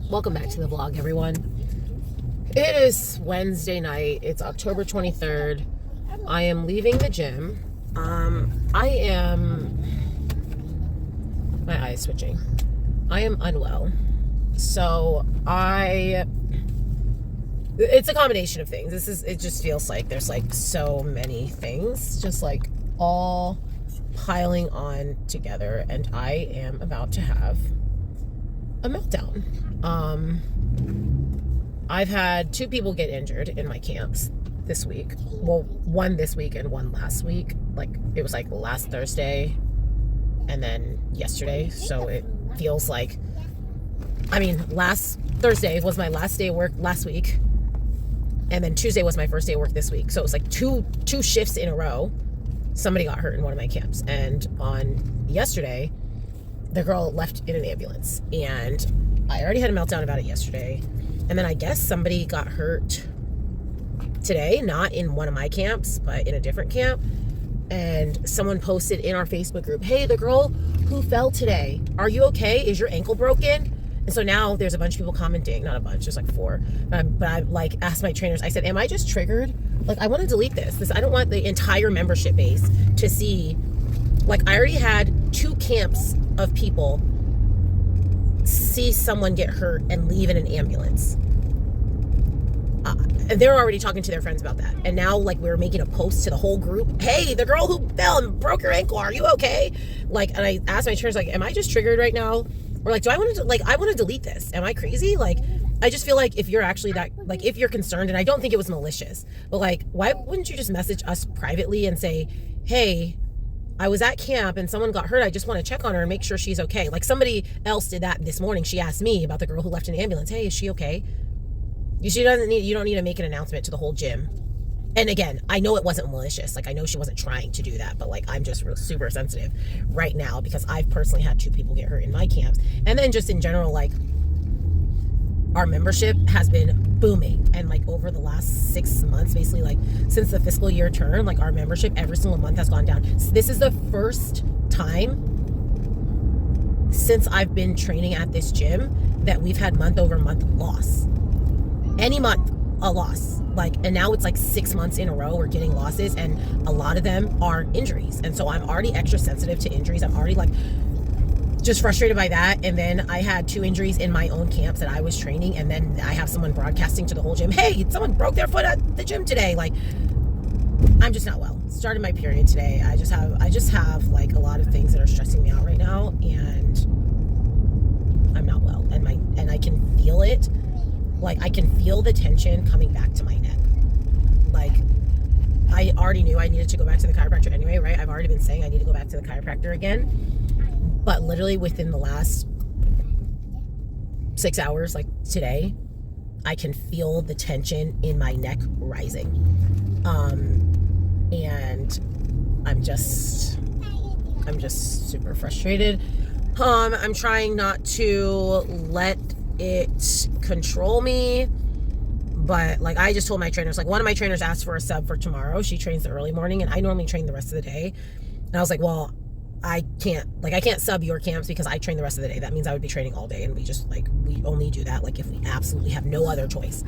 Welcome back to the vlog, everyone. It is Wednesday night. It's October 23rd. I am leaving the gym. My eye is switching. I am unwell. So it's a combination of things. It just feels like there's like so many things just like all piling on together, and I am about to have a meltdown. I've had 2 people get injured in my camps this week. Well, one this week and one last week. Like, it was like last Thursday and then yesterday. So it feels like, last Thursday was my last day of work last week. And then Tuesday was my first day of work this week. So it was like two shifts in a row. Somebody got hurt in one of my camps. And on yesterday, the girl left in an ambulance. And I already had a meltdown about it yesterday. And then I guess somebody got hurt today, not in one of my camps, but in a different camp. And someone posted in our Facebook group, hey, the girl who fell today, are you okay? Is your ankle broken? And so now there's a bunch of people commenting, not a bunch, just like 4. But I like asked my trainers, I said, am I just triggered? Like, I want to delete this. I don't want the entire membership base to see. Like, I already had 2 camps of people see someone get hurt and leave in an ambulance. And they're already talking to their friends about that. And now, like, we're making a post to the whole group. Hey, the girl who fell and broke her ankle, are you okay? Like, and I asked my trainers, like, am I just triggered right now? Or like, I want to delete this. Am I crazy? Like, I just feel like if you're actually that, like, if you're concerned, and I don't think it was malicious, but like, why wouldn't you just message us privately and say, hey, I was at camp and someone got hurt. I just want to check on her and make sure she's okay. Like, somebody else did that this morning. She asked me about the girl who left in an ambulance. Hey, is she okay? You don't need to make an announcement to the whole gym. And again, I know it wasn't malicious. Like, I know she wasn't trying to do that, but like, I'm just super sensitive right now because I've personally had 2 people get hurt in my camps. And then just in general, like, our membership has been booming. And like over the last 6 months, basically like since the fiscal year turn, like our membership every single month has gone down. So this is the first time since I've been training at this gym that we've had month over month loss. Any month, a loss. Like, and now it's like 6 months in a row we're getting losses, and a lot of them are injuries. And so I'm already extra sensitive to injuries. I'm already like just frustrated by that. And then I had 2 injuries in my own camps that I was training, and then I have someone broadcasting to the whole gym, hey, someone broke their foot at the gym today. Like, I'm just not well. Started my period today. I just have like a lot of things that are stressing me out right now, and I'm not well. And I can feel it. Like, I can feel the tension coming back to my neck. Like, I already knew I needed to go back to the chiropractor anyway, right? I've already been saying I need to go back to the chiropractor again. But literally within the last 6 hours, like today, I can feel the tension in my neck rising. And I'm just super frustrated. I'm trying not to let it control me, but like, I just told my trainers, like, one of my trainers asked for a sub for tomorrow. She trains the early morning, and I normally train the rest of the day. And I was like, well, I can't sub your camps because I train the rest of the day. That means I would be training all day, and we only do that like if we absolutely have no other choice.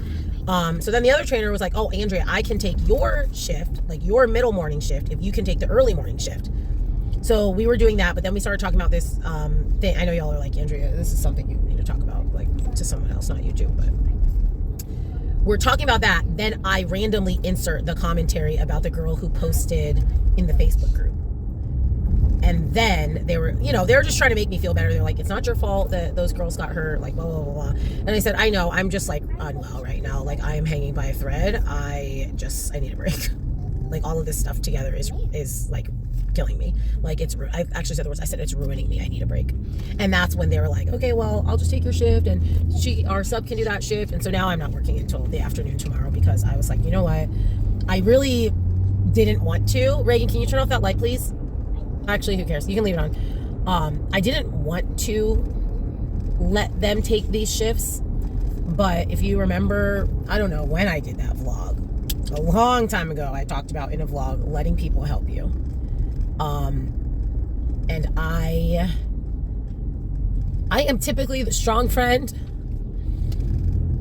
So then the other trainer was like, oh, Andrea, I can take your shift, like your middle morning shift, if you can take the early morning shift. So we were doing that, but then we started talking about this thing. I know y'all are like, Andrea, this is something you need to talk about, like, to someone else, not you too, but we're talking about that. Then I randomly insert the commentary about the girl who posted in the Facebook group. And then they were just trying to make me feel better. They're like, it's not your fault that those girls got hurt, like, blah, blah, blah, blah. And I said, I know, I'm just like unwell right now. Like, I am hanging by a thread. I need a break. Like, all of this stuff together is like killing me. Like, I actually said the words, I said, it's ruining me. I need a break. And that's when they were like, okay, well, I'll just take your shift, and our sub can do that shift. And so now I'm not working until the afternoon tomorrow because I was like, you know what? I really didn't want to. Reagan, can you turn off that light, please? Actually, who cares? You can leave it on. I didn't want to let them take these shifts, but if you remember, I don't know when I did that vlog. A long time ago, I talked about in a vlog, letting people help you. And I am typically the strong friend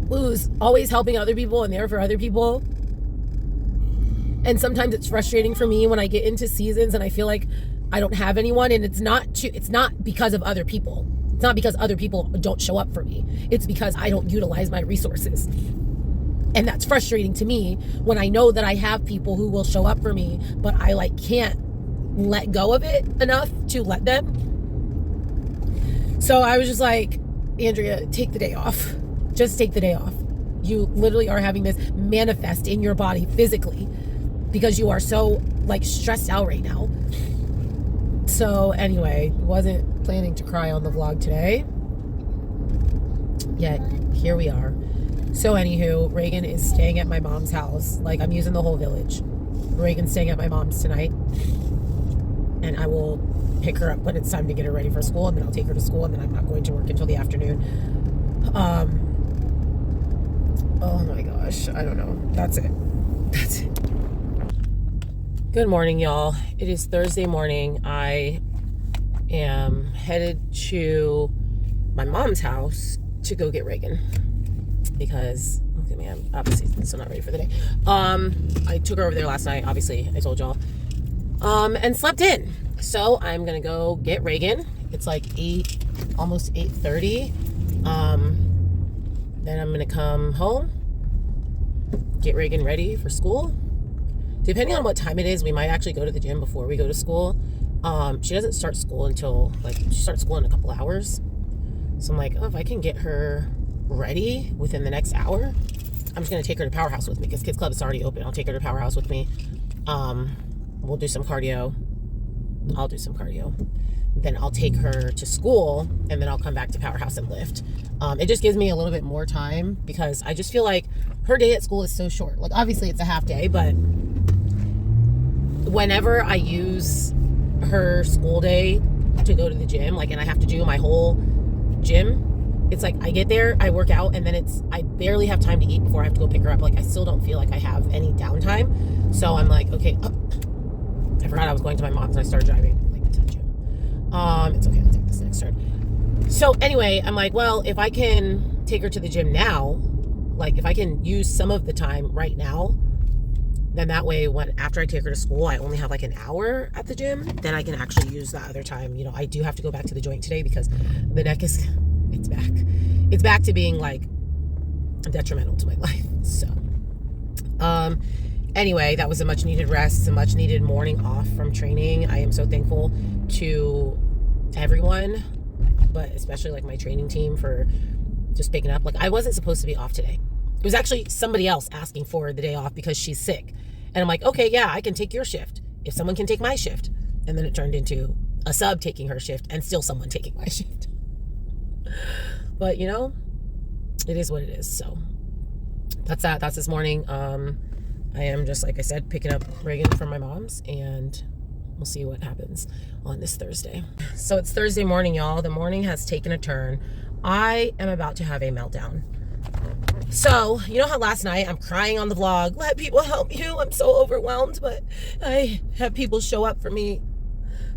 who's always helping other people and there for other people. And sometimes it's frustrating for me when I get into seasons and I feel like I don't have anyone, and it's not because of other people. It's not because other people don't show up for me. It's because I don't utilize my resources. And that's frustrating to me when I know that I have people who will show up for me, but I like can't let go of it enough to let them. So I was just like, Andrea, take the day off. Just take the day off. You literally are having this manifest in your body physically because you are so like stressed out right now. So anyway, wasn't planning to cry on the vlog today. Yet here we are. So anywho, Reagan is staying at my mom's house. Like, I'm using the whole village. Reagan's staying at my mom's tonight. And I will pick her up when it's time to get her ready for school. And then I'll take her to school. And then I'm not going to work until the afternoon. Oh my gosh. I don't know. That's it. That's it. Good morning, y'all. It is Thursday morning. I am headed to my mom's house to go get Reagan. Because, look at me, I'm obviously still not ready for the day. I took her over there last night, obviously, I told y'all. And slept in. So I'm gonna go get Reagan. It's like almost 8:30. Then I'm gonna come home, get Reagan ready for school. Depending on what time it is, we might actually go to the gym before we go to school. She doesn't start school until, she starts school in a couple hours. So I'm like, oh, if I can get her ready within the next hour, I'm just going to take her to Powerhouse with me because Kids Club is already open. I'll take her to Powerhouse with me. We'll do some cardio. I'll do some cardio. Then I'll take her to school, and then I'll come back to Powerhouse and lift. It just gives me a little bit more time because I just feel like her day at school is so short. Like, obviously it's a half day, but whenever I use her school day to go to the gym, like, and I have to do my whole gym, it's like I get there, I work out, and then I barely have time to eat before I have to go pick her up. Like, I still don't feel like I have any downtime. So I'm like, okay, I forgot I was going to my mom's and I started driving to the gym. It's okay, I'll take this next turn. So anyway, I'm like, well, if I can take her to the gym now, like if I can use some of the time right now, then that way after I take her to school, I only have like an hour at the gym, then I can actually use that other time. You know, I do have to go back to the joint today because the neck it's back. It's back to being like detrimental to my life. So, anyway, that was a much needed rest, a much needed morning off from training. I am so thankful to everyone, but especially like my training team for just picking up. Like, I wasn't supposed to be off today. It was actually somebody else asking for the day off because she's sick. And I'm like, okay, yeah, I can take your shift if someone can take my shift. And then it turned into a sub taking her shift and still someone taking my shift. But, you know, it is what it is. So that's that. That's this morning. I am just, like I said, picking up Reagan from my mom's, and we'll see what happens on this Thursday. So it's Thursday morning, y'all. The morning has taken a turn. I am about to have a meltdown. So, you know how last night I'm crying on the vlog, let people help you. I'm so overwhelmed, but I have people show up for me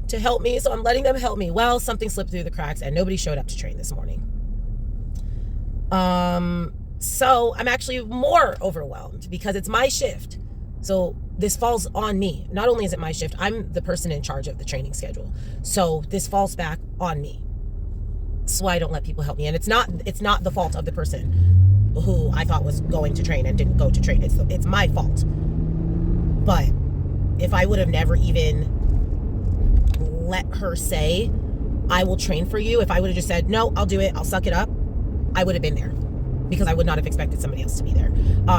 to help me, so I'm letting them help me. Well, something slipped through the cracks and nobody showed up to train this morning. So I'm actually more overwhelmed because it's my shift. So this falls on me. Not only is it my shift, I'm the person in charge of the training schedule. So this falls back on me. So I don't let people help me. And it's not the fault of the person who I thought was going to train and didn't go to train. It's my fault. But if I would have never even let her say, I will train for you, if I would have just said, no, I'll do it, I'll suck it up, I would have been there because I would not have expected somebody else to be there.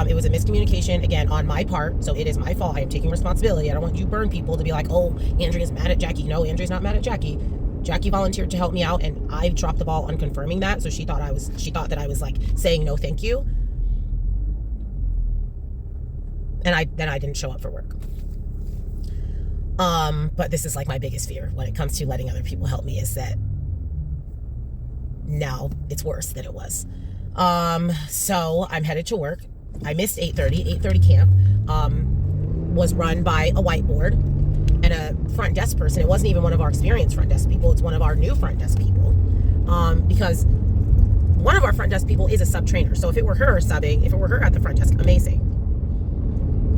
It was a miscommunication, again, on my part, so it is my fault. I am taking responsibility. I don't want you burn people to be like, oh, Andrea's mad at Jackie. No, Andrea's not mad at Jackie. Jackie volunteered to help me out, and I dropped the ball on confirming that, so she thought that I was like saying no thank you. And I didn't show up for work. But this is like my biggest fear when it comes to letting other people help me, is that now it's worse than it was. So I'm headed to work. I missed 8:30 camp, was run by a whiteboard and a front desk person. It wasn't even one of our experienced front desk people. It's one of our new front desk people. Because because one of our front desk people is a sub trainer. So if it were her subbing, if it were her at the front desk, amazing.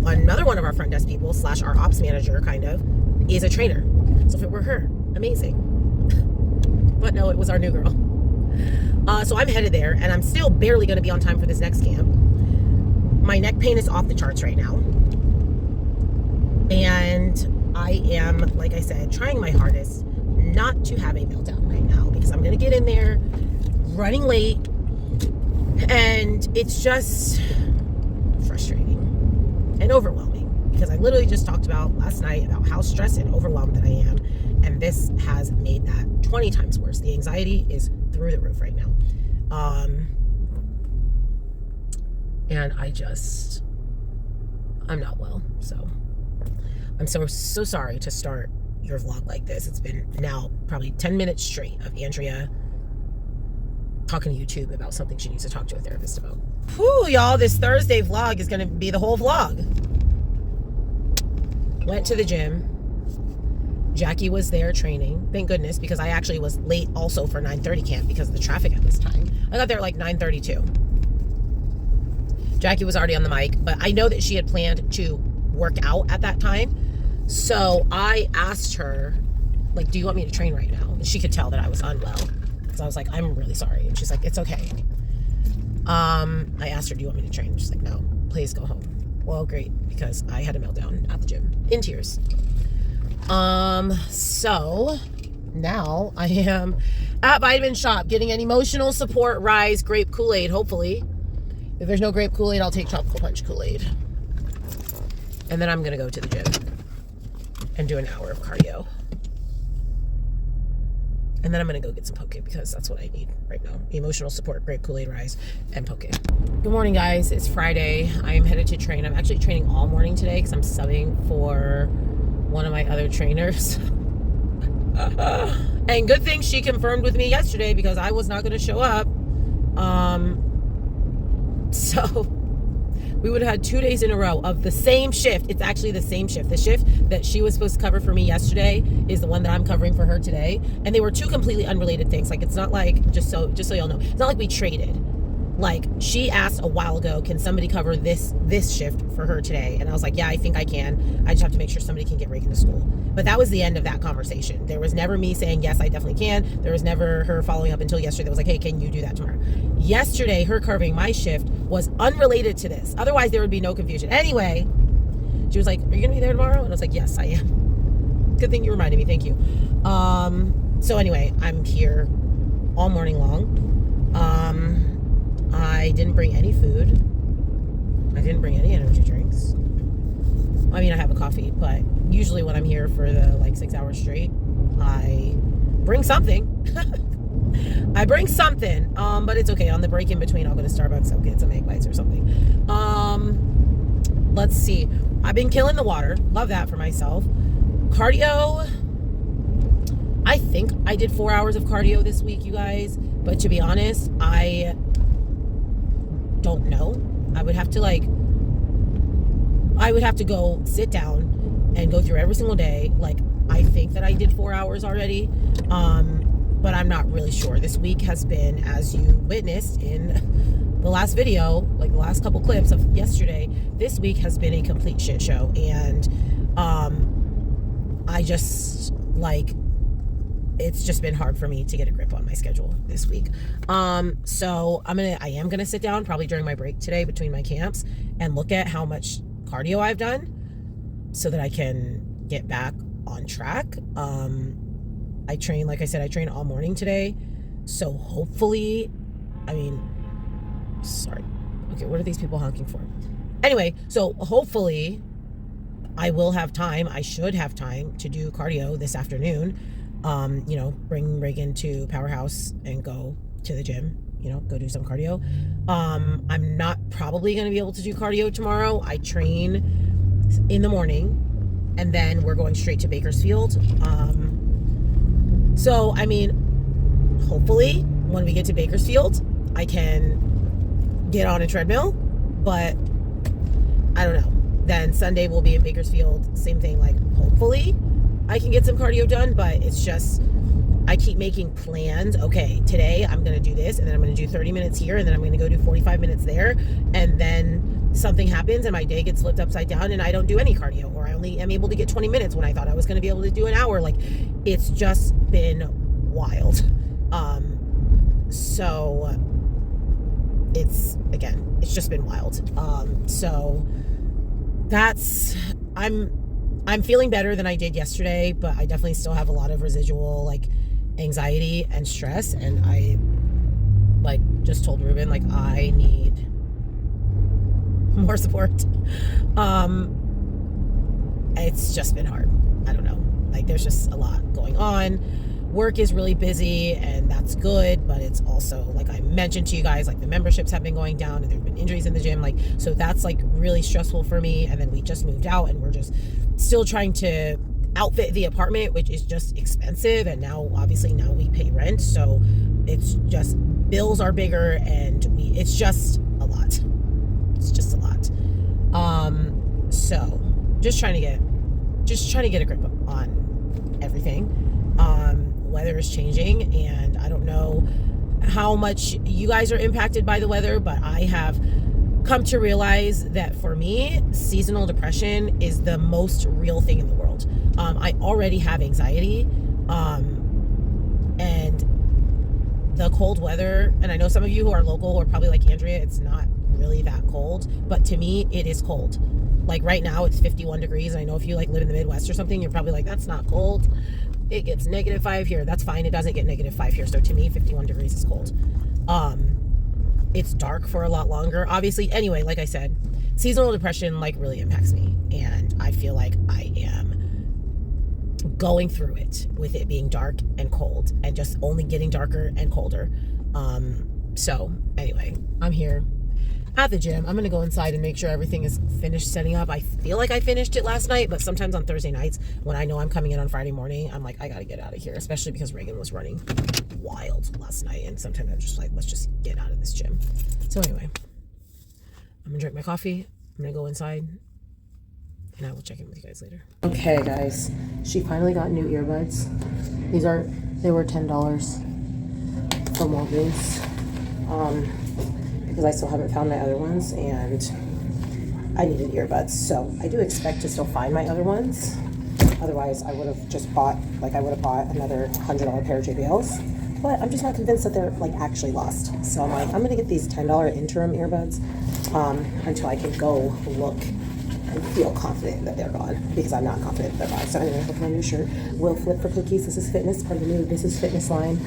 Another one of our front desk people / our ops manager kind of is a trainer. So if it were her, amazing. But no, it was our new girl. So I'm headed there, and I'm still barely going to be on time for this next camp. My neck pain is off the charts right now. And I am, like I said, trying my hardest not to have a meltdown right now, because I'm going to get in there running late, and it's just frustrating and overwhelming, because I literally just talked about last night about how stressed and overwhelmed that I am, and this has made that 20 times worse. The anxiety is through the roof right now. And I'm not well, so I'm so sorry to start your vlog like this. It's been now probably 10 minutes straight of Andrea talking to YouTube about something she needs to talk to a therapist about. Whew, y'all, this Thursday vlog is going to be the whole vlog. Went to the gym. Jackie was there training. Thank goodness, because I actually was late also for 9:30 camp because of the traffic at this time. I got there at like 9:32. Jackie was already on the mic, but I know that she had planned to work out at that time. So I asked her, like, do you want me to train right now? And she could tell that I was unwell. So I was like, I'm really sorry. And she's like, it's okay. I asked her, do you want me to train? She's like, no, please go home. Well, great, because I had a meltdown at the gym in tears. So now I am at Vitamin Shop getting an emotional support Rise grape Kool-Aid, hopefully. If there's no grape Kool-Aid, I'll take tropical punch Kool-Aid. And then I'm going to go to the gym and do an hour of cardio. And then I'm going to go get some poke, because that's what I need right now. Emotional support, grape Kool-Aid Rise, and poke. Good morning, guys. It's Friday. I am headed to train. I'm actually training all morning today because I'm subbing for one of my other trainers. And good thing she confirmed with me yesterday, because I was not going to show up. So we would have had 2 days in a row of the same shift. It's actually the same shift. The shift that she was supposed to cover for me yesterday is the one that I'm covering for her today. And they were two completely unrelated things. Like, it's not like, just so y'all know, it's not like we traded. Like, she asked a while ago, can somebody cover this shift for her today? And I was like, yeah, I think I can. I just have to make sure somebody can get Reagan to school. But that was the end of that conversation. There was never me saying, yes, I definitely can. There was never her following up until yesterday. It was like, hey, can you do that tomorrow? Yesterday, her covering my shift was unrelated to this. Otherwise, there would be no confusion. Anyway, she was like, are you going to be there tomorrow? And I was like, yes, I am. Good thing you reminded me. Thank you. So anyway, I'm here all morning long. I didn't bring any food. I didn't bring any energy drinks. I mean, I have a coffee, but usually when I'm here for the 6 hours straight, I bring something. I bring something, but it's okay. On the break in between, I'll go to Starbucks. I'll get some egg bites or something. Let's see. I've been killing the water. Love that for myself. Cardio. I think I did 4 hours of cardio this week, you guys. But to be honest, I don't know. I would have to go sit down and go through every single day. I think that I did 4 hours already. But I'm not really sure. This week has been, as you witnessed in the last video, the last couple clips of yesterday, this week has been a complete shit show. And I just, it's just been hard for me to get a grip on my schedule this week. So I am gonna sit down probably during my break today between my camps and look at how much cardio I've done so that I can get back on track. I train, like I said, I train all morning today. So hopefully, sorry. Okay, what are these people honking for? Anyway, so hopefully I will have time. I should have time to do cardio this afternoon. Bring Reagan to Powerhouse and go to the gym, go do some cardio. I'm not probably going to be able to do cardio tomorrow. I train in the morning and then we're going straight to Bakersfield. So, hopefully when we get to Bakersfield, I can get on a treadmill, but I don't know. Then Sunday we'll be in Bakersfield. Same thing, hopefully I can get some cardio done, but it's just, I keep making plans. Okay, today I'm going to do this, and then I'm going to do 30 minutes here, and then I'm going to go do 45 minutes there. And then something happens and my day gets flipped upside down and I don't do any cardio, or I only am able to get 20 minutes when I thought I was going to be able to do an hour. Like, it's just been wild. So it's just been wild. So that's, I'm feeling better than I did yesterday, but I definitely still have a lot of residual like anxiety and stress. And I like just told Ruben, like, I need more support. It's just been hard. I don't know. Like, there's just a lot going on. Work is really busy, and that's good, but it's also, like I mentioned to you guys, like the memberships have been going down and there've been injuries in the gym. Like, so that's like really stressful for me. And then we just moved out and we're just still trying to outfit the apartment, which is just expensive. And now, obviously, now we pay rent. So it's just, bills are bigger, and it's just a lot. It's just a lot. So just trying to get a grip on everything. Weather is changing, and I don't know how much you guys are impacted by the weather, but I have come to realize that for me, seasonal depression is the most real thing in the world. I already have anxiety, and the cold weather, and I know some of you who are local are probably like, Andrea, it's not really that cold, but to me, it is cold. Like right now, it's 51 degrees, and I know if you like live in the Midwest or something, you're probably like, that's not cold. It gets -5 here. That's fine. It doesn't get -5 here. So to me, 51 degrees is cold. It's dark for a lot longer, obviously. Anyway, like I said, seasonal depression like really impacts me, and I feel like I am going through it with it being dark and cold and just only getting darker and colder. So anyway, I'm here at the gym. I'm going to go inside and make sure everything is finished setting up. I feel like I finished it last night, but sometimes on Thursday nights when I know I'm coming in on Friday morning, I'm like, I got to get out of here, especially because Reagan was running wild last night. And sometimes I'm just like, let's just get out of this gym. So anyway, I'm going to drink my coffee. I'm going to go inside, and I will check in with you guys later. Okay, guys. She finally got new earbuds. They were $10 from Walgreens. Because I still haven't found my other ones, and I needed earbuds. So I do expect to still find my other ones. Otherwise, I would have just bought another $100 pair of JBLs. But I'm just not convinced that they're like actually lost. So I'm like, I'm gonna get these $10 interim earbuds until I can go look and feel confident that they're gone, because I'm not confident that they're gone. So anyway, with my new shirt, Will Flip for Cookies. This is fitness, part of the new This Is Fitness line.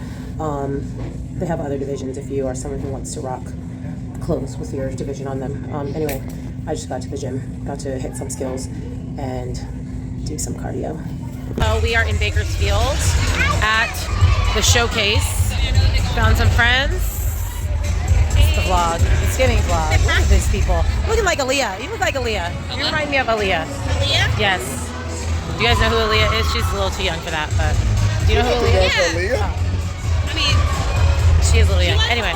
They have other divisions if you are someone who wants to rock clothes with your division on them. Anyway, I just got to the gym, got to hit some skills and do some cardio. So we are in Bakersfield at the showcase. Found some friends. It's the vlog, Thanksgiving vlog. Look at these people. Looking like Aaliyah. You look like Aaliyah. You remind me of Aaliyah. Aaliyah? Yes. Do you guys know who Aaliyah is? She's a little too young for that, but do you know who Aaliyah is? Yeah. Oh. I mean, she is a little young. Anyway.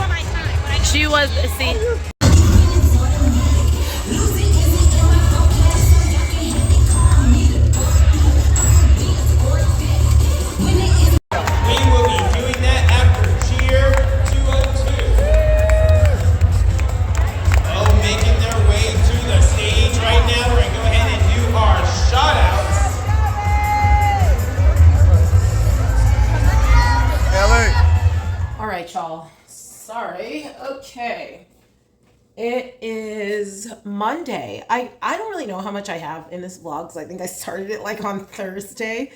She was, see. We will be doing that after cheer 202. Oh, making their way to the stage right now. We're going to go ahead and do our shout outs. All right, y'all. Sorry. Okay. It is Monday. I don't really know how much I have in this vlog, because I think I started it like on Thursday.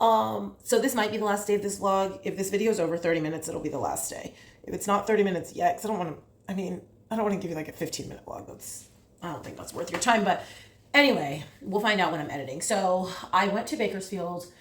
So this might be the last day of this vlog. If this video is over 30 minutes, it'll be the last day. If it's not 30 minutes yet, because I don't want to give you like a 15-minute vlog. I don't think that's worth your time. But anyway, we'll find out when I'm editing. So I went to Bakersfield.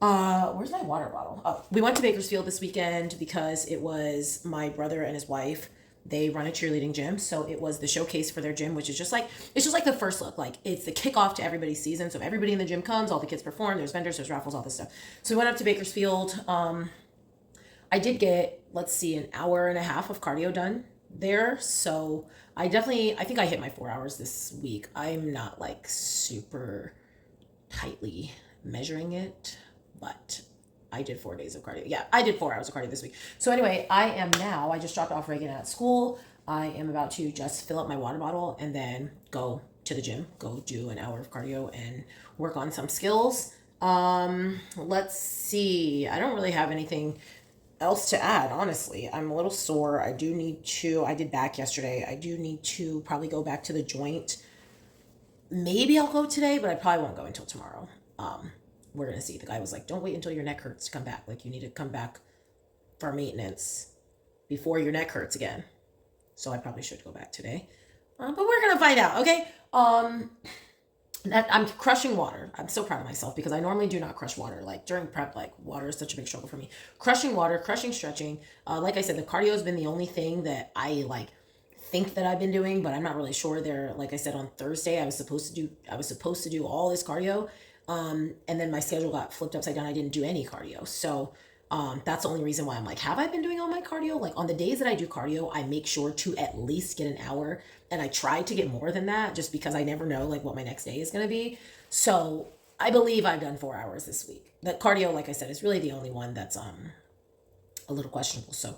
Where's my water bottle? Oh, we went to Bakersfield this weekend because it was my brother and his wife. They run a cheerleading gym. So it was the showcase for their gym, which is just like, it's just like the first look. Like, it's the kickoff to everybody's season. So everybody in the gym comes, all the kids perform, there's vendors, there's raffles, all this stuff. So we went up to Bakersfield. I did get, let's see, an hour and a half of cardio done there. So I think I hit my 4 hours this week. I'm not like super tightly measuring it, but I did 4 days of cardio. Yeah, I did 4 hours of cardio this week. So anyway, I just dropped off Reagan at school. I am about to just fill up my water bottle and then go to the gym, go do an hour of cardio and work on some skills. Let's see. I don't really have anything else to add, honestly. I'm a little sore. I did back yesterday. I do need to probably go back to the joint. Maybe I'll go today, but I probably won't go until tomorrow. We're going to see. The guy was like, don't wait until your neck hurts to come back. Like, you need to come back for maintenance before your neck hurts again. So I probably should go back today. But we're going to find out, okay? I'm crushing water. I'm so proud of myself because I normally do not crush water. Like, during prep, like, water is such a big struggle for me. Crushing water, crushing stretching. Like I said, the cardio has been the only thing that I, like, think that I've been doing, but I'm not really sure. Like I said, on Thursday, I was supposed to do all this cardio. And then my schedule got flipped upside down. I didn't do any cardio. So that's the only reason why I'm like, have I been doing all my cardio? Like, on the days that I do cardio, I make sure to at least get an hour. And I try to get more than that just because I never know like what my next day is going to be. So I believe I've done 4 hours this week. The cardio, like I said, is really the only one that's a little questionable. So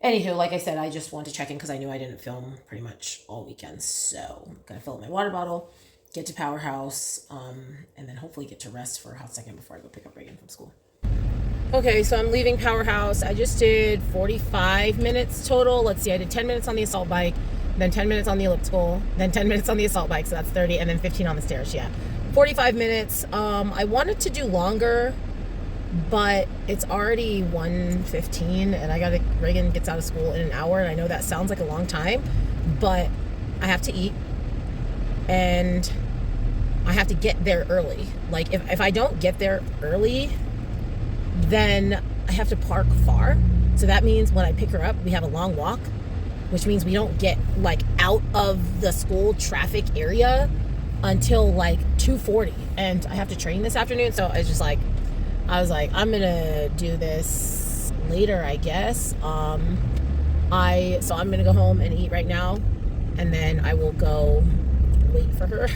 anywho, like I said, I just want to check in because I knew I didn't film pretty much all weekend. So I'm going to fill up my water bottle, get to Powerhouse, and then hopefully get to rest for a hot second before I go pick up Reagan from school. Okay, so I'm leaving Powerhouse. I just did 45 minutes total. Let's see, I did 10 minutes on the assault bike, then 10 minutes on the elliptical, then 10 minutes on the assault bike, so that's 30, and then 15 on the stairs, yeah. 45 minutes. I wanted to do longer, but it's already 1:15, and Reagan gets out of school in an hour, and I know that sounds like a long time, but I have to eat, and I have to get there early. Like, if I don't get there early, then I have to park far. So that means when I pick her up, we have a long walk, which means we don't get like out of the school traffic area until like 2:40. And I have to train this afternoon. So I was like, I'm gonna do this later, I guess. So I'm gonna go home and eat right now, and then I will go wait for her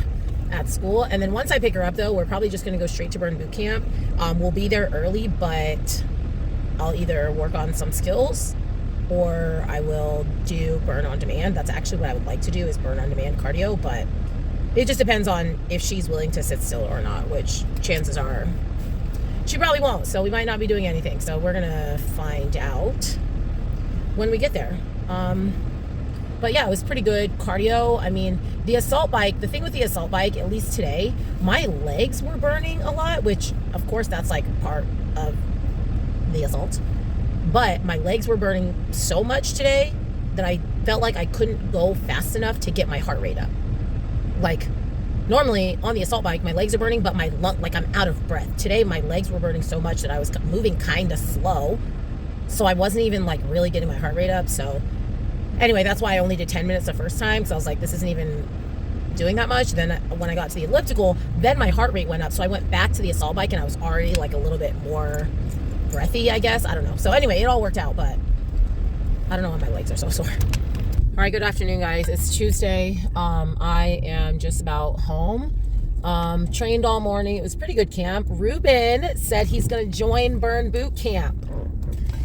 at school. And then once I pick her up, though, we're probably just going to go straight to Burn Boot Camp. We'll be there early, but I'll either work on some skills or I will do Burn on Demand. That's actually what I would like to do, is Burn on Demand cardio, but it just depends on if she's willing to sit still or not, which chances are she probably won't. So we might not be doing anything. So we're going to find out when we get there. But yeah, it was pretty good cardio. I mean, the thing with the assault bike, at least today, my legs were burning a lot, which of course that's like part of the assault. But my legs were burning so much today that I felt like I couldn't go fast enough to get my heart rate up. Like, normally on the assault bike, my legs are burning, but like I'm out of breath. Today, my legs were burning so much that I was moving kind of slow. So I wasn't even like really getting my heart rate up. So anyway, that's why I only did 10 minutes the first time. So I was like, this isn't even doing that much. Then when I got to the elliptical, then my heart rate went up. So I went back to the assault bike and I was already like a little bit more breathy, I guess. I don't know. So anyway, it all worked out, but I don't know why my legs are so sore. All right, good afternoon, guys. It's Tuesday. I am just about home. Trained all morning. It was a pretty good camp. Ruben said he's going to join Burn Boot Camp.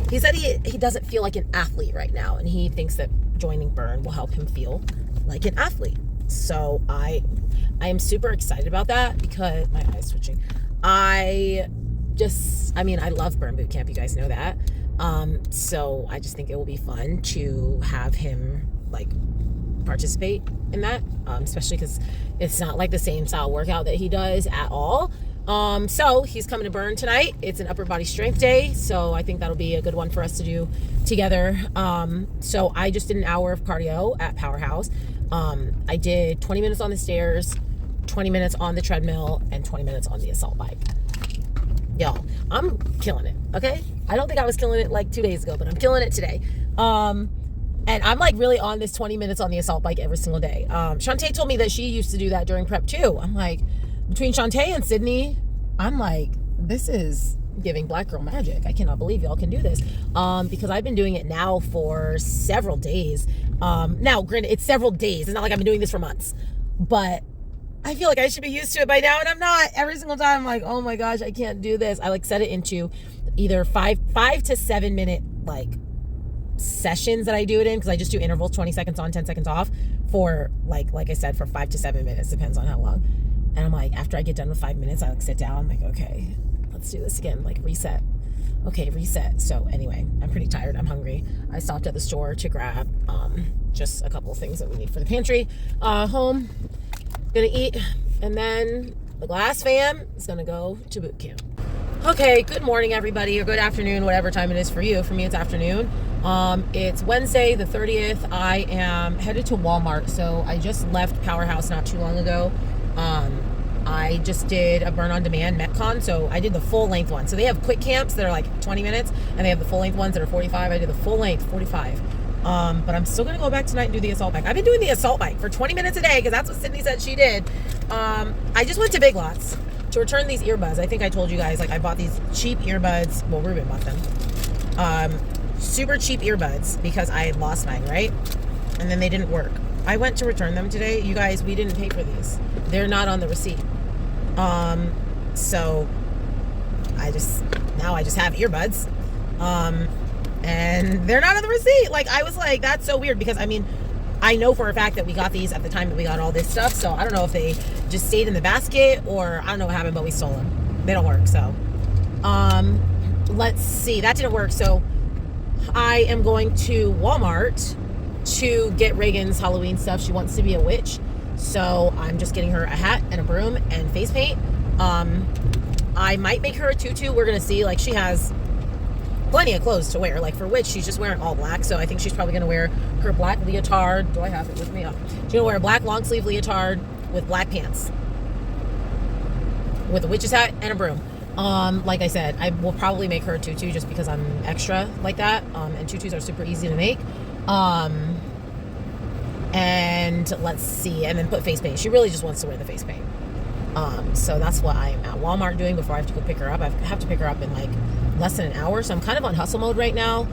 He said he doesn't feel like an athlete right now, and he thinks that joining Burn will help him feel like an athlete. So I am super excited about that because my eye's twitching. I love Burn Boot Camp. You guys know that. So I just think it will be fun to have him like participate in that, especially because it's not like the same style workout that he does at all. So he's coming to Burn tonight. It's an upper body strength day, so I think that'll be a good one for us to do together. So I just did an hour of cardio at Powerhouse. I did 20 minutes on the stairs, 20 minutes on the treadmill, and 20 minutes on the assault bike. Y'all, I'm killing it, okay? I don't think I was killing it like 2 days ago, but I'm killing it today. And I'm like really on this 20 minutes on the assault bike every single day. Shantae told me that she used to do that during prep too. I'm like, between Shantae and Sydney, I'm like, this is giving black girl magic. I cannot believe y'all can do this. Because I've been doing it now for several days. Now, granted, it's several days. It's not like I've been doing this for months. But I feel like I should be used to it by now, and I'm not. Every single time I'm like, oh my gosh, I can't do this. I like set it into either 5 to 7 minute like sessions that I do it in, because I just do intervals, 20 seconds on, 10 seconds off, for like I said, for 5 to 7 minutes, depends on how long. And I'm like, after I get done with 5 minutes, I like sit down, I'm like, okay, let's do this again, like reset. Okay, reset. So anyway, I'm pretty tired, I'm hungry. I stopped at the store to grab just a couple of things that we need for the pantry. Home, gonna eat, and then the glass fam is gonna go to boot camp. Okay, good morning everybody, or good afternoon, whatever time it is for you. For me, it's afternoon. It's Wednesday the 30th. I am headed to Walmart. So I just left Powerhouse not too long ago. I just did a burn on demand Metcon. So I did the full length one. So they have quick camps that are like 20 minutes, and they have the full length ones that are 45. I did the full length 45. But I'm still gonna go back tonight and do the assault bike. I've been doing the assault bike for 20 minutes a day because that's what Sydney said she did. I just went to Big Lots to return these earbuds. I think I told you guys, like, I bought these cheap earbuds. Well, Ruben bought them. Super cheap earbuds because I lost mine, right? And then they didn't work. I went to return them today. You guys, we didn't pay for these. They're not on the receipt. So I just have earbuds. And they're not on the receipt. Like, I was like, that's so weird, because I mean, I know for a fact that we got these at the time that we got all this stuff, so I don't know if they just stayed in the basket, or I don't know what happened, but we stole them. They don't work. So let's see, that didn't work. So I am going to Walmart to get Reagan's Halloween stuff. She wants to be a witch, so I'm just getting her a hat and a broom and face paint. I might make her a tutu. We're gonna see. Like, she has plenty of clothes to wear. Like, for witch, she's just wearing all black, so I think she's probably gonna wear her black leotard. Do I have it with me? Oh. She's gonna wear a black long sleeve leotard with black pants, with a witch's hat and a broom. Like I said, I will probably make her a tutu just because I'm extra like that. And tutus are super easy to make. And let's see, and then put face paint. She really just wants to wear the face paint. So that's what I'm at Walmart doing before I have to go pick her up. I have to pick her up in like less than an hour, so I'm kind of on hustle mode right now.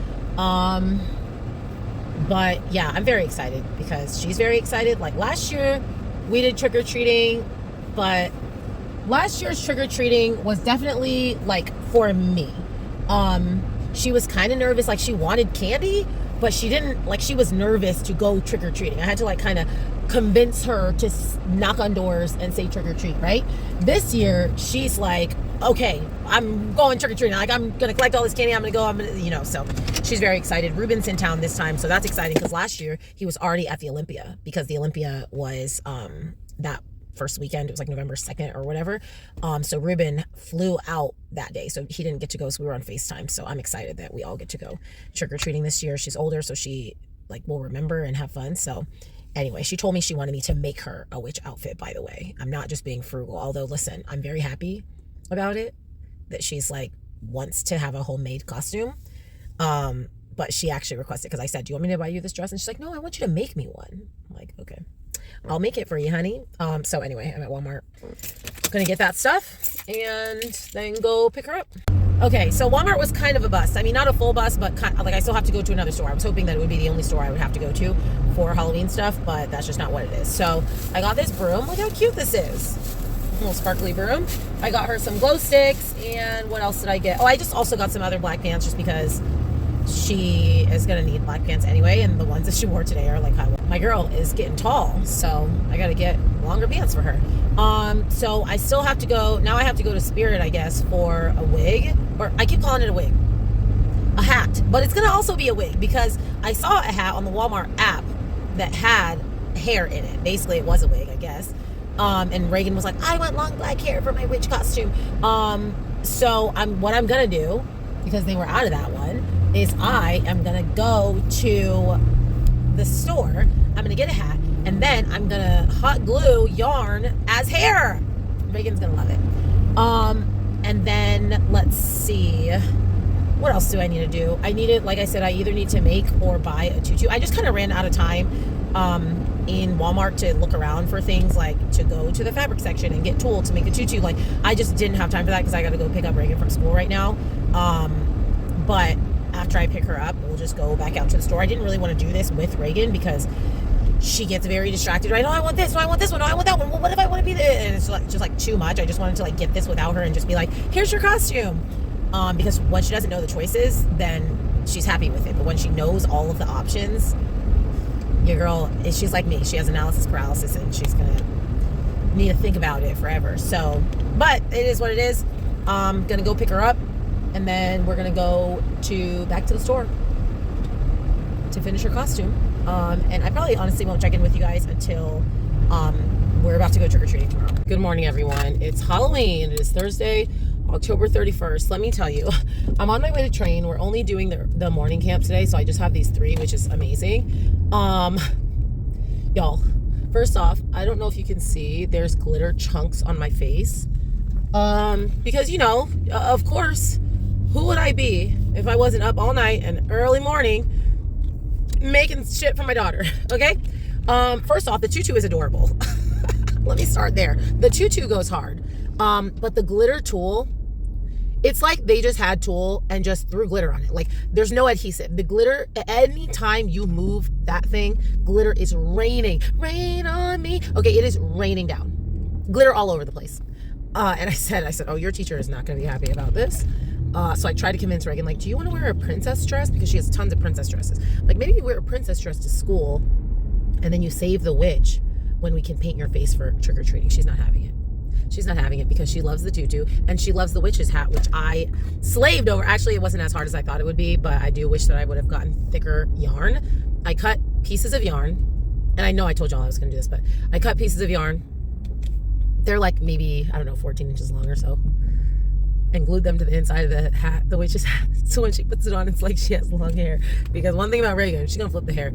But yeah, I'm very excited because she's very excited. Like, last year we did trick-or-treating, but last year's trick-or-treating was definitely like for me. She was kind of nervous, like she wanted candy, but she didn't, like, she was nervous to go trick-or-treating. I had to like kind of convince her to knock on doors and say trick-or-treat, right? This year she's like, okay, I'm going trick-or-treating. Like, I'm gonna collect all this candy, I'm gonna, you know. So she's very excited. Ruben's in town this time, so that's exciting, because last year he was already at the Olympia, because the Olympia was that first weekend. It was like November 2nd or whatever. So Ruben flew out that day, so he didn't get to go, so we were on FaceTime. So I'm excited that we all get to go trick-or-treating this year. She's older, so she like will remember and have fun. So anyway, she told me she wanted me to make her a witch outfit, by the way. I'm not just being frugal, although listen, I'm very happy about it, that she's like wants to have a homemade costume. But she actually requested, because I said, do you want me to buy you this dress? And she's like, no, I want you to make me one. I'm like, okay, I'll make it for you, honey. So anyway, I'm at Walmart. Gonna get that stuff and then go pick her up. Okay, so Walmart was kind of a bust. I mean, not a full bust, but kind of, like, I still have to go to another store. I was hoping that it would be the only store I would have to go to for Halloween stuff, but that's just not what it is. So I got this broom. Look how cute this is. A little sparkly broom. I got her some glow sticks, and what else did I get? Oh, I just also got some other black pants, just because she is gonna need black pants anyway, and the ones that she wore today are like high. My girl is getting tall, so I gotta get longer pants for her. So I still have to go. Now I have to go to Spirit, I guess, for a wig, or I keep calling it a wig, a hat, but it's gonna also be a wig, because I saw a hat on the Walmart app that had hair in it. Basically, it was a wig, I guess. And Reagan was like, I want long black hair for my witch costume. So what I'm gonna do, because they were out of that one, is I am gonna go to the store. I'm gonna get a hat, and then I'm gonna hot glue yarn as hair. Reagan's gonna love it. And then let's see, what else do I need to do? I need it, like I said, I either need to make or buy a tutu. I just kind of ran out of time in Walmart to look around for things, like to go to the fabric section and get tulle to make a tutu. Like, I just didn't have time for that, because I got to go pick up Reagan from school right now. But after I pick her up, we'll just go back out to the store. I didn't really want to do this with Reagan, because she gets very distracted, right? Oh, I want this, no, I want this one, no, I want that one. Well, what if I want to be this? And it's like, just like too much. I just wanted to like get this without her and just be like, here's your costume. Because when she doesn't know the choices, then she's happy with it. But when she knows all of the options, your girl, she's like me. She has analysis paralysis, and she's gonna need to think about it forever. So, but it is what it is. Gonna go pick her up, and then we're gonna go back to the store to finish her costume. And I probably honestly won't check in with you guys until we're about to go trick-or-treating tomorrow. Good morning, everyone. It's Halloween. It is Thursday, October 31st. Let me tell you, I'm on my way to train. We're only doing the morning camp today, so I just have these 3, which is amazing. Y'all, first off, I don't know if you can see, there's glitter chunks on my face. Because, you know, of course, who would I be if I wasn't up all night and early morning making shit for my daughter, okay? First off, the tutu is adorable. Let me start there. The tutu goes hard. But the glitter tulle, it's like they just had tulle and just threw glitter on it. Like, there's no adhesive. The glitter, anytime you move that thing, glitter is raining. Rain on me. Okay, it is raining down. Glitter all over the place. And I said, oh, your teacher is not going to be happy about this. So I tried to convince Reagan, like, do you want to wear a princess dress? Because she has tons of princess dresses. Like, maybe you wear a princess dress to school, and then you save the witch when we can paint your face for trick-or-treating. She's not having it. She's not having it because she loves the tutu, and she loves the witch's hat, which I slaved over. Actually, it wasn't as hard as I thought it would be, but I do wish that I would have gotten thicker yarn. I cut pieces of yarn, and I know I told y'all I was going to do this, but I cut pieces of yarn. They're like maybe, I don't know, 14 inches long or so, and glued them to the inside of the hat, the witch's hat. So when she puts it on, it's like she has long hair. Because one thing about Reagan, she's gonna flip the hair.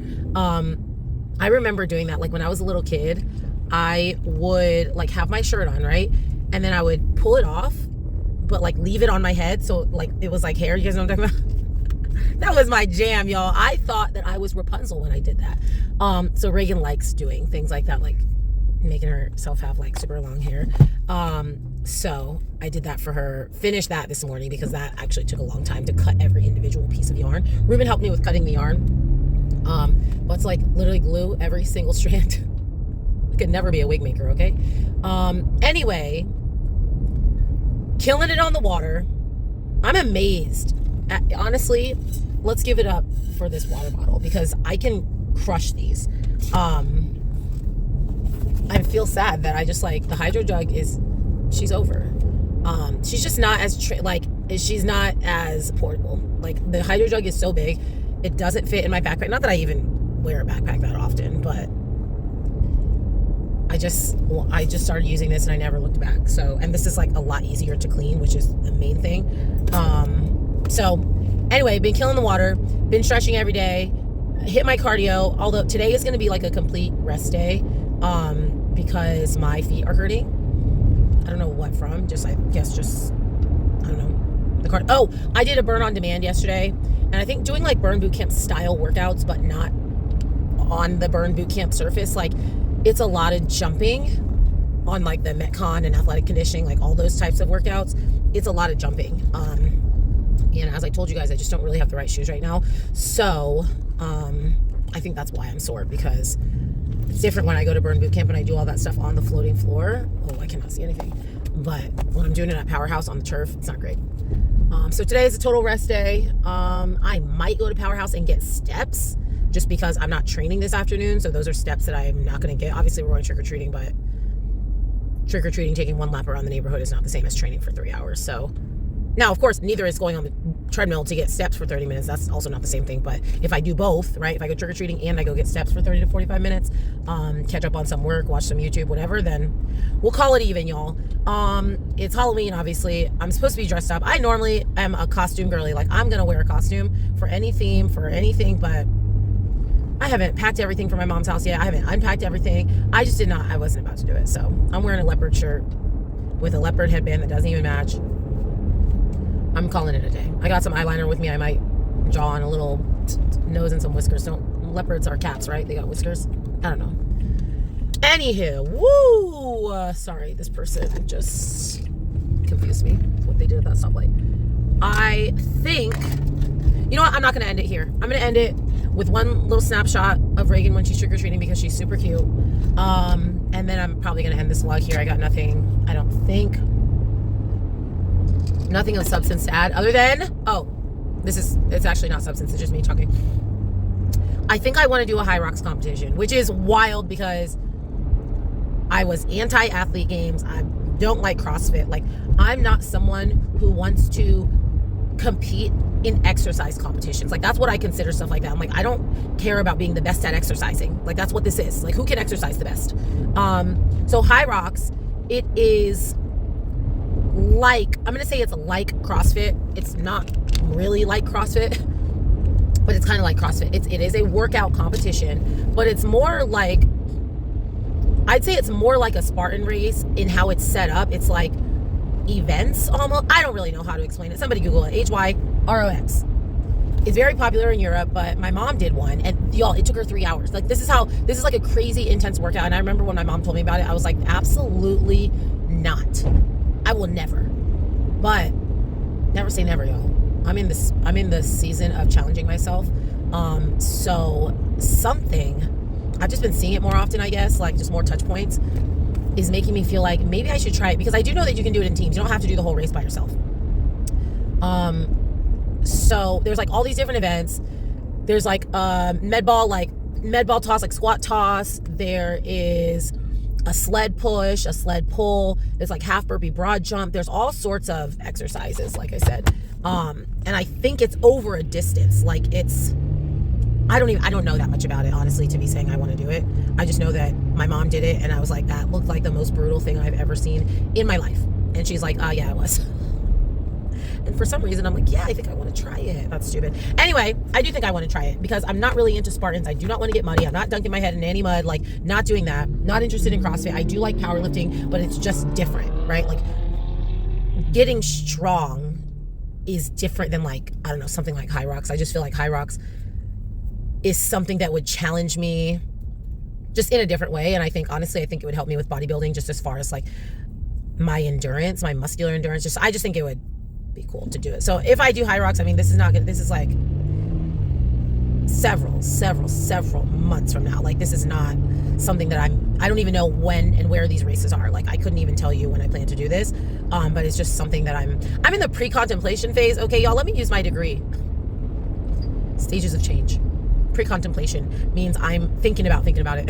I remember doing that. Like when I was a little kid, I would like have my shirt on, right? And then I would pull it off, but like leave it on my head. So like it was like hair. You guys know what I'm talking about? That was my jam, y'all. I thought that I was Rapunzel when I did that. So Reagan likes doing things like that, like making herself have like super long hair. So I did that for her, finished that this morning because that actually took a long time to cut every individual piece of yarn. Ruben helped me with cutting the yarn. But it's like literally glue every single strand. I could never be a wig maker, okay? Anyway, killing it on the water. I'm amazed. Honestly, let's give it up for this water bottle because I can crush these. I feel sad that I just like the hydro jug she's over. She's just not as she's not as portable. Like the hydro jug is so big, it doesn't fit in my backpack. Not that I even wear a backpack that often, but I just started using this and I never looked back. So, and this is like a lot easier to clean, which is the main thing. So anyway, been killing the water, been stretching every day, hit my cardio. Although today is going to be like a complete rest day. Because my feet are hurting. I don't know what from. I don't know. I did a burn on demand yesterday. And I think doing like burn boot camp style workouts, but not on the burn boot camp surface. Like it's a lot of jumping on like the Metcon and athletic conditioning, like all those types of workouts. It's a lot of jumping. And as I told you guys, I just don't really have the right shoes right now. So, I think that's why I'm sore because it's different when I go to burn boot camp and I do all that stuff on the floating floor. Oh, I cannot see anything. But when I'm doing it at Powerhouse on the turf, it's not great. So today is a total rest day. I might go to Powerhouse and get steps just because I'm not training this afternoon. So those are steps that I'm not going to get. Obviously, we're going trick-or-treating, but trick-or-treating, taking one lap around the neighborhood is not the same as training for 3 hours. So now, of course, neither is going on the treadmill to get steps for 30 minutes. That's also not the same thing. But if I do both, right, if I go trick-or-treating and I go get steps for 30 to 45 minutes, catch up on some work, watch some YouTube, whatever, then we'll call it even, y'all. It's Halloween, obviously. I'm supposed to be dressed up. I normally am a costume girly. Like, I'm going to wear a costume for any theme, for anything, but I haven't packed everything from my mom's house yet. I haven't unpacked everything. I wasn't about to do it. So I'm wearing a leopard shirt with a leopard headband that doesn't even match. I'm calling it a day. I got some eyeliner with me. I might draw on a little nose and some whiskers. Leopards are cats, right? They got whiskers. I don't know. Anywho, woo! Sorry, this person just confused me with what they did at that stoplight. I think, you know what? I'm not going to end it here. I'm going to end it with one little snapshot of Reagan when she's trick-or-treating because she's super cute. And then I'm probably going to end this vlog here. I got nothing, I don't think. Nothing of substance to add other than, it's actually not substance, it's just me talking. I think I want to do a Hyrox competition, which is wild because I was anti-athlete games. I don't like CrossFit. Like, I'm not someone who wants to compete in exercise competitions. Like, that's what I consider stuff like that. I'm like, I don't care about being the best at exercising. Like, that's what this is. Like, who can exercise the best? So Hyrox, it is like, I'm going to say it's like CrossFit. It's not really like CrossFit, but it's kind of like CrossFit. It is a workout competition, but it's more like, I'd say it's more like a Spartan race in how it's set up. It's like events almost. I don't really know how to explain it. Somebody Google it. Hyrox. It's very popular in Europe, but my mom did one, and y'all, it took her 3 hours. Like, this is like a crazy intense workout. And I remember when my mom told me about it, I was like, absolutely not. I will never. But never say never, y'all. I'm in the season of challenging myself. So something, I've just been seeing it more often, I guess, like just more touch points, is making me feel like maybe I should try it, because I do know that you can do it in teams. You don't have to do the whole race by yourself. So there's like all these different events. There's like med ball toss, like squat toss. There is a sled push, a sled pull. There's like half burpee broad jump. There's all sorts of exercises, like I said. And I think it's over a distance. Like, it's, I don't know that much about it, honestly, to be saying I want to do it. I just know that my mom did it, and I was like, that looked like the most brutal thing I've ever seen in my life. And she's like, yeah, it was. And for some reason, I'm like, yeah, I think I want to try it. That's stupid. Anyway, I do think I want to try it because I'm not really into Spartans. I do not want to get muddy. I'm not dunking my head in any mud. Like, not doing that. Not interested in CrossFit. I do like powerlifting, but it's just different, right? Like, getting strong is different than, like, I don't know, something like Hyrox. I just feel like Hyrox is something that would challenge me just in a different way. And I think, honestly, it would help me with bodybuilding, just as far as like my endurance, my muscular endurance. I just think it would be cool to do it. So if I do Hyrox, I mean, this is like several months from now. Like, this is not something that I don't even know when and where these races are. Like, I couldn't even tell you when I plan to do this. But it's just something that I'm in the pre-contemplation phase. Okay, y'all, let me use my degree. Stages of change. Pre-contemplation means I'm thinking about it.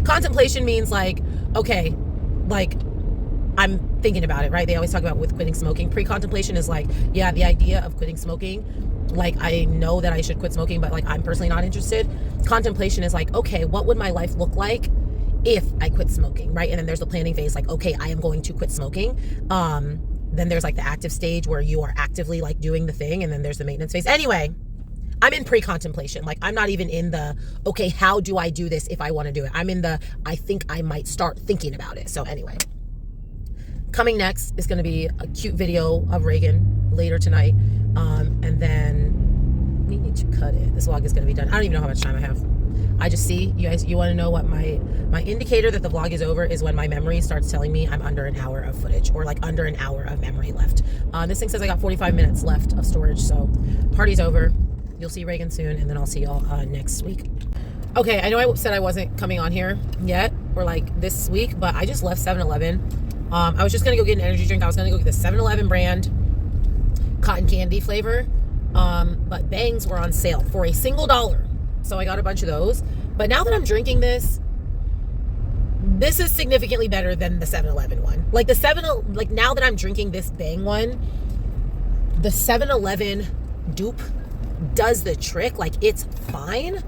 Contemplation means like, okay, like, I'm thinking about it, right? They always talk about with quitting smoking. Pre-contemplation is like, yeah, the idea of quitting smoking, like, I know that I should quit smoking, but like, I'm personally not interested. Contemplation is like, okay, what would my life look like if I quit smoking, right? And then there's the planning phase, like, okay, I am going to quit smoking. Then there's like the active stage where you are actively like doing the thing, and then there's the maintenance phase. Anyway, I'm in pre-contemplation. Like, I'm not even in the, okay, how do I do this if I want to do it? I'm in the, I think I might start thinking about it. So anyway, coming next is going to be a cute video of Reagan later tonight. And then we need to cut it. This vlog is going to be done. I don't even know how much time I have. I just see, you guys, you want to know what my indicator that the vlog is over is when my memory starts telling me I'm under an hour of footage, or like under an hour of memory left. This thing says I got 45 minutes left of storage. So party's over. You'll see Reagan soon, and then I'll see y'all next week. Okay, I know I said I wasn't coming on here yet, or like this week, but I just left 7-Eleven. I was just going to go get an energy drink. I was going to go get the 7-Eleven brand cotton candy flavor, but bangs were on sale for a single $1. So I got a bunch of those. But now that I'm drinking this is significantly better than the 7-Eleven one. Like, like now that I'm drinking this bang one, the 7-Eleven dupe does the trick. Like, it's fine,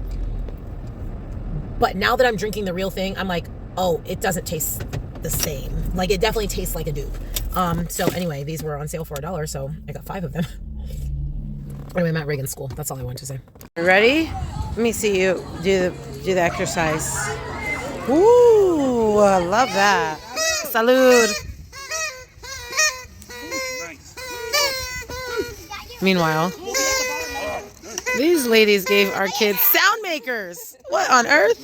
but now that I'm drinking the real thing, I'm like, oh, it doesn't taste the same. Like, it definitely tastes like a dupe. So anyway, these were on sale for $1, so I got 5 of them. Anyway, I'm at Reagan's school. That's all I wanted to say. Ready? Let me see you do the exercise. Ooh, I love that. Salud. Meanwhile, these ladies gave our kids sound makers. What on earth?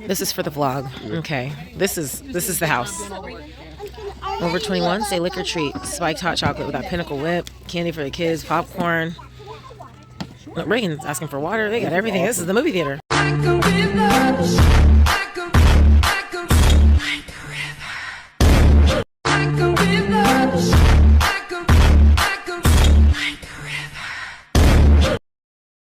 This is for the vlog. Okay, this is the house. Over 21, say liquor treat. Spiked hot chocolate with that Pinnacle whip. Candy for the kids. Popcorn. Look, Reagan's asking for water. They got everything. This is the movie theater.